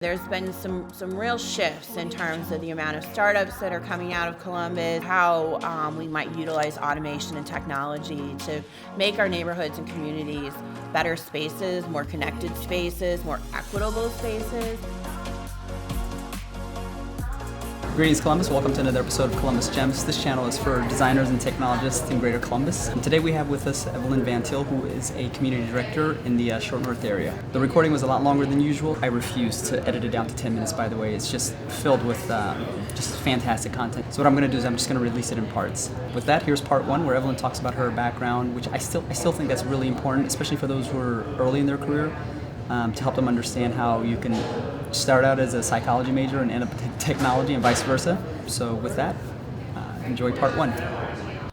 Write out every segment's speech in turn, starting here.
There's been some real shifts in terms of the amount of startups that are coming out of Columbus, how we might utilize automation and technology to make our neighborhoods and communities better spaces, more connected spaces, more equitable spaces. Greetings Columbus, welcome to another episode of Columbus GEMZ. This channel is for designers and technologists in Greater Columbus. And today we have with us Evelyn Van Til, who is a community director in the Short North area. The recording was a lot longer than usual. I refused to edit it down to 10 minutes, by the way. It's just filled with just fantastic content. So what I'm going to do is I'm just going to release it in parts. With that, here's part one, where Evelyn talks about her background, which I still think that's really important, especially for those who are early in their career, to help them understand how you can start out as a psychology major and end up in technology and vice versa. So with that, enjoy part one.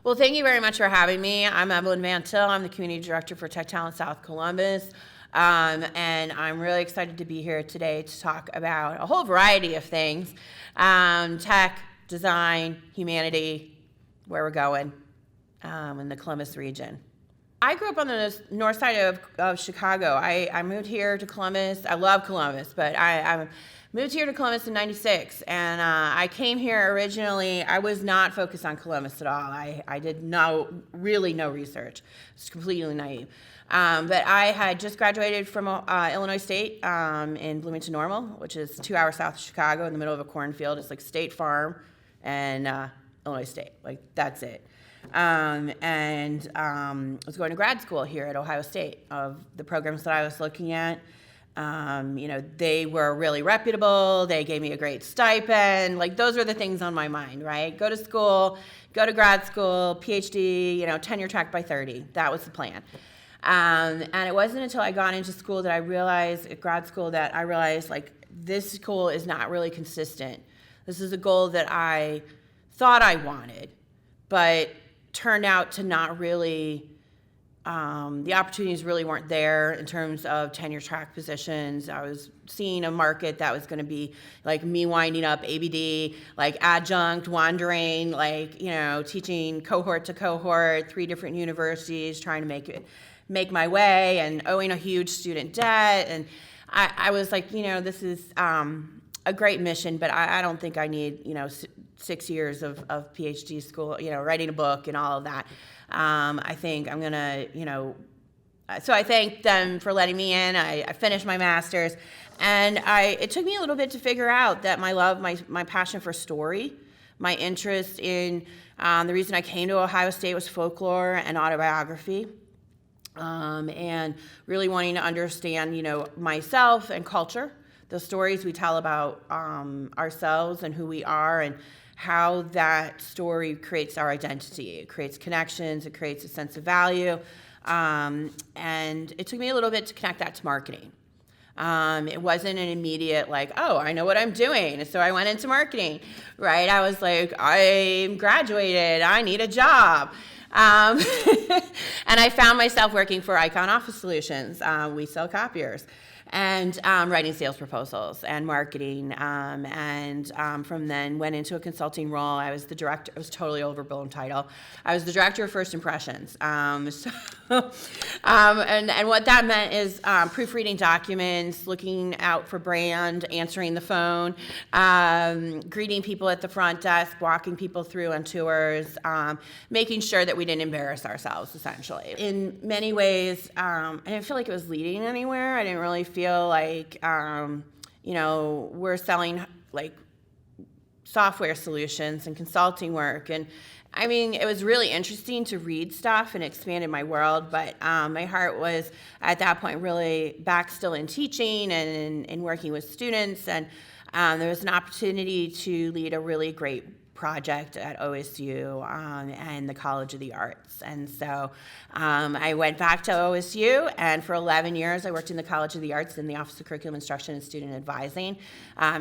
Well, thank you very much for having me. I'm Evelyn Van Til. I'm the Community Director for Tech Talent South Columbus. And I'm really excited to be here today to talk about a whole variety of things. Tech, design, humanity, where we're going in the Columbus region. I grew up on the north side of Chicago. I moved here to Columbus. I love Columbus, but I moved here to Columbus in '96, and I came here originally. I was not focused on Columbus at all. I did really no research. I was completely naive. But I had just graduated from Illinois State in Bloomington Normal, which is 2 hours south of Chicago in the middle of a cornfield. It's like State Farm and Illinois State. Like, that's it. I was going to grad school here at Ohio State. Of the programs that I was looking at, they were really reputable. They gave me a great stipend. Like, those were the things on my mind, right? Go to school, go to grad school, PhD, tenure track by 30. That was the plan. And it wasn't until I got into school that I realized, at grad school, like, this goal is not really consistent. This is a goal that I thought I wanted, but turned out to not really, the opportunities really weren't there in terms of tenure track positions. I was seeing a market that was going to be like me winding up ABD, like adjunct, wandering, like, teaching cohort to cohort, 3 different universities, trying to make my way, and owing a huge student debt. And I was like, this is a great mission, but I don't think I need, 6 years of PhD school, writing a book and all of that. I think I'm gonna, so I thank them for letting me in. I finished my master's, and it took me a little bit to figure out that my passion for story, my interest in, the reason I came to Ohio State was folklore and autobiography. And really wanting to understand, myself and culture, the stories we tell about ourselves and who we are, and how that story creates our identity. It creates connections, it creates a sense of value, and it took me a little bit to connect that to marketing. It wasn't an immediate, like, oh, I know what I'm doing, so I went into marketing, right? I was like, I'm graduated, I need a job. And I found myself working for Icon Office Solutions. We sell copiers. And writing sales proposals and marketing, and from then went into a consulting role. I was the director. It was totally overblown title. I was the director of first impressions. And what that meant is proofreading documents, looking out for brand, answering the phone, greeting people at the front desk, walking people through on tours, making sure that we didn't embarrass ourselves, essentially. In many ways, I didn't feel like it was leading anywhere. I didn't really feel like, we're selling like software solutions and consulting work. And I mean, it was really interesting to read stuff and expanded my world, but my heart was at that point really back still in teaching and in working with students. And there was an opportunity to lead a really great project at OSU and the College of the Arts. And so I went back to OSU, and for 11 years I worked in the College of the Arts in the Office of Curriculum Instruction and Student Advising,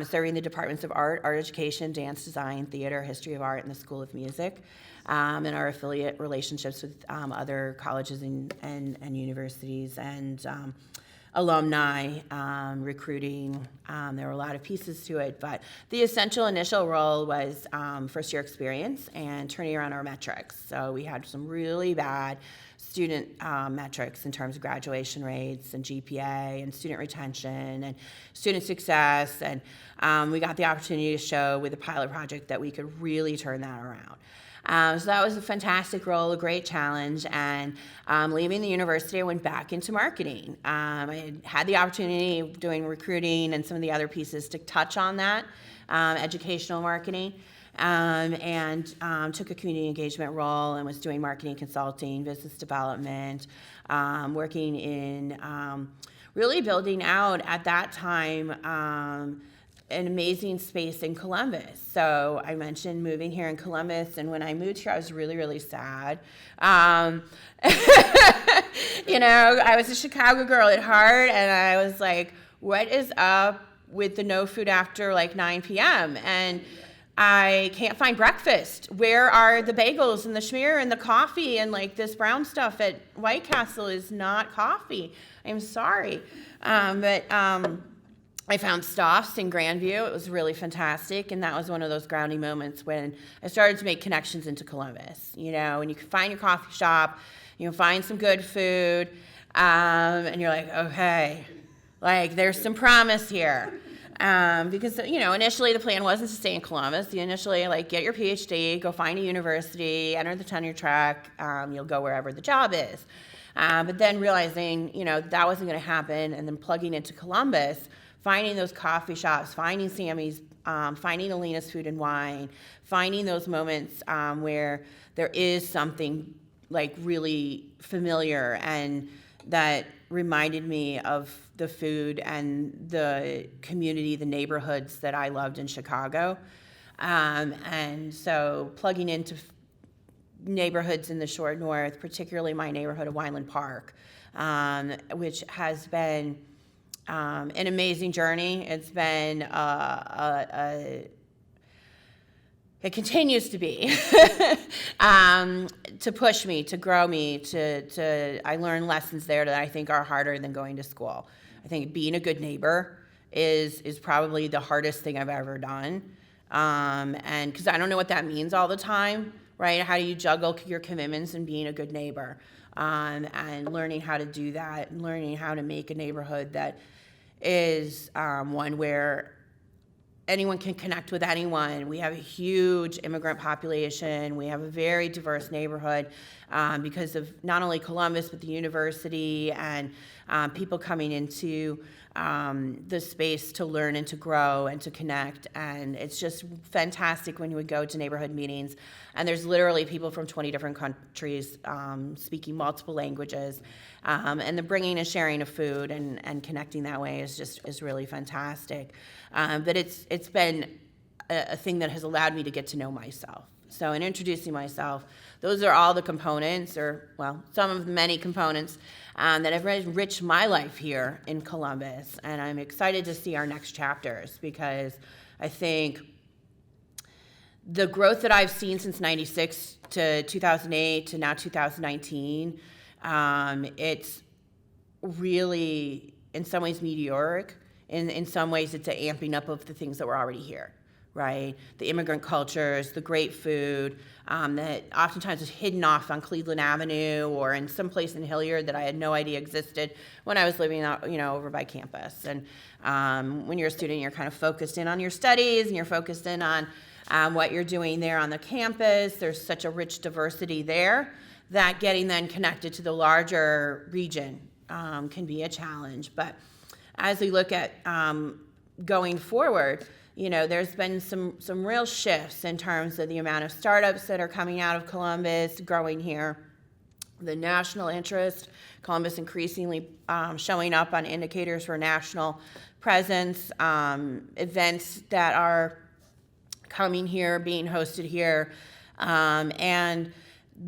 serving the departments of art education, dance, design, theater, history of art, and the School of Music, and our affiliate relationships with other colleges and universities, and alumni recruiting. There were a lot of pieces to it, but the essential initial role was first-year experience and turning around our metrics. So we had some really bad student metrics in terms of graduation rates and GPA and student retention and student success, and we got the opportunity to show with a pilot project that we could really turn that around. So that was a fantastic role, a great challenge, and leaving the university, I went back into marketing. I had the opportunity doing recruiting and some of the other pieces to touch on that, educational marketing, and took a community engagement role and was doing marketing consulting, business development, working in really building out at that time an amazing space in Columbus. So I mentioned moving here in Columbus, and when I moved here, I was really, really sad. You know, I was a Chicago girl at heart, and I was like, what is up with the no food after like 9 p.m.? And I can't find breakfast. Where are the bagels and the schmear and the coffee, and like this brown stuff at White Castle is not coffee. I'm sorry. But I found Stoff's in Grandview. It was really fantastic, and that was one of those grounding moments when I started to make connections into Columbus. You know, and you can find your coffee shop, you can find some good food, and you're like, okay, like there's some promise here. Because, you know, initially the plan wasn't to stay in Columbus. You initially, like, get your PhD, go find a university, enter the tenure track, you'll go wherever the job is. But then realizing, you know, that wasn't going to happen, and then plugging into Columbus, finding those coffee shops, finding Sammy's, finding Alina's Food and Wine, finding those moments where there is something like really familiar and that reminded me of the food and the community, the neighborhoods that I loved in Chicago. And so plugging into neighborhoods in the Short North, particularly my neighborhood of Wineland Park, which has been an amazing journey. It's been it continues to be to push me, to grow me, I learn lessons there that I think are harder than going to school. I think being a good neighbor is probably the hardest thing I've ever done, and because I don't know what that means all the time, right? How do you juggle your commitments and being a good neighbor, and learning how to do that, and learning how to make a neighborhood that is one where anyone can connect with anyone. We have a huge immigrant population. We have a very diverse neighborhood because of not only Columbus, but the university and people coming into the space to learn and to grow and to connect. And it's just fantastic when you would go to neighborhood meetings, and there's literally people from 20 different countries speaking multiple languages. And the bringing and sharing of food and connecting that way is really fantastic. But it's been a thing that has allowed me to get to know myself. So in introducing myself, those are all the components, or, well, some of the many components that have enriched my life here in Columbus. And I'm excited to see our next chapters, because I think the growth that I've seen since 96 to 2008 to now 2019, it's really, in some ways, meteoric. In some ways, it's an amping up of the things that were already here, right? The immigrant cultures, the great food that oftentimes is hidden off on Cleveland Avenue or in some place in Hilliard that I had no idea existed when I was living out, you know, over by campus. And when you're a student, you're kind of focused in on your studies, and you're focused in on what you're doing there on the campus. There's such a rich diversity there that getting then connected to the larger region can be a challenge. But as we look at going forward, you know, there's been some real shifts in terms of the amount of startups that are coming out of Columbus, growing here, the national interest, Columbus increasingly showing up on indicators for national presence, events that are coming here, being hosted here, and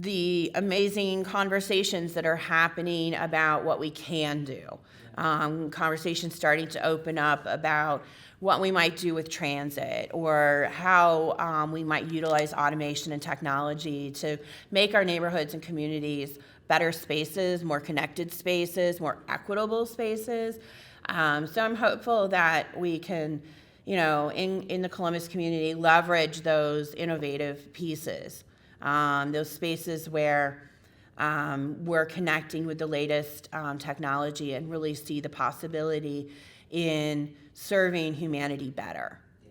the amazing conversations that are happening about what we can do. Conversations starting to open up about what we might do with transit, or how we might utilize automation and technology to make our neighborhoods and communities better spaces, more connected spaces, more equitable spaces. So I'm hopeful that we can, in the Columbus community, leverage those innovative pieces, those spaces where we're connecting with the latest technology and really see the possibility in serving humanity better.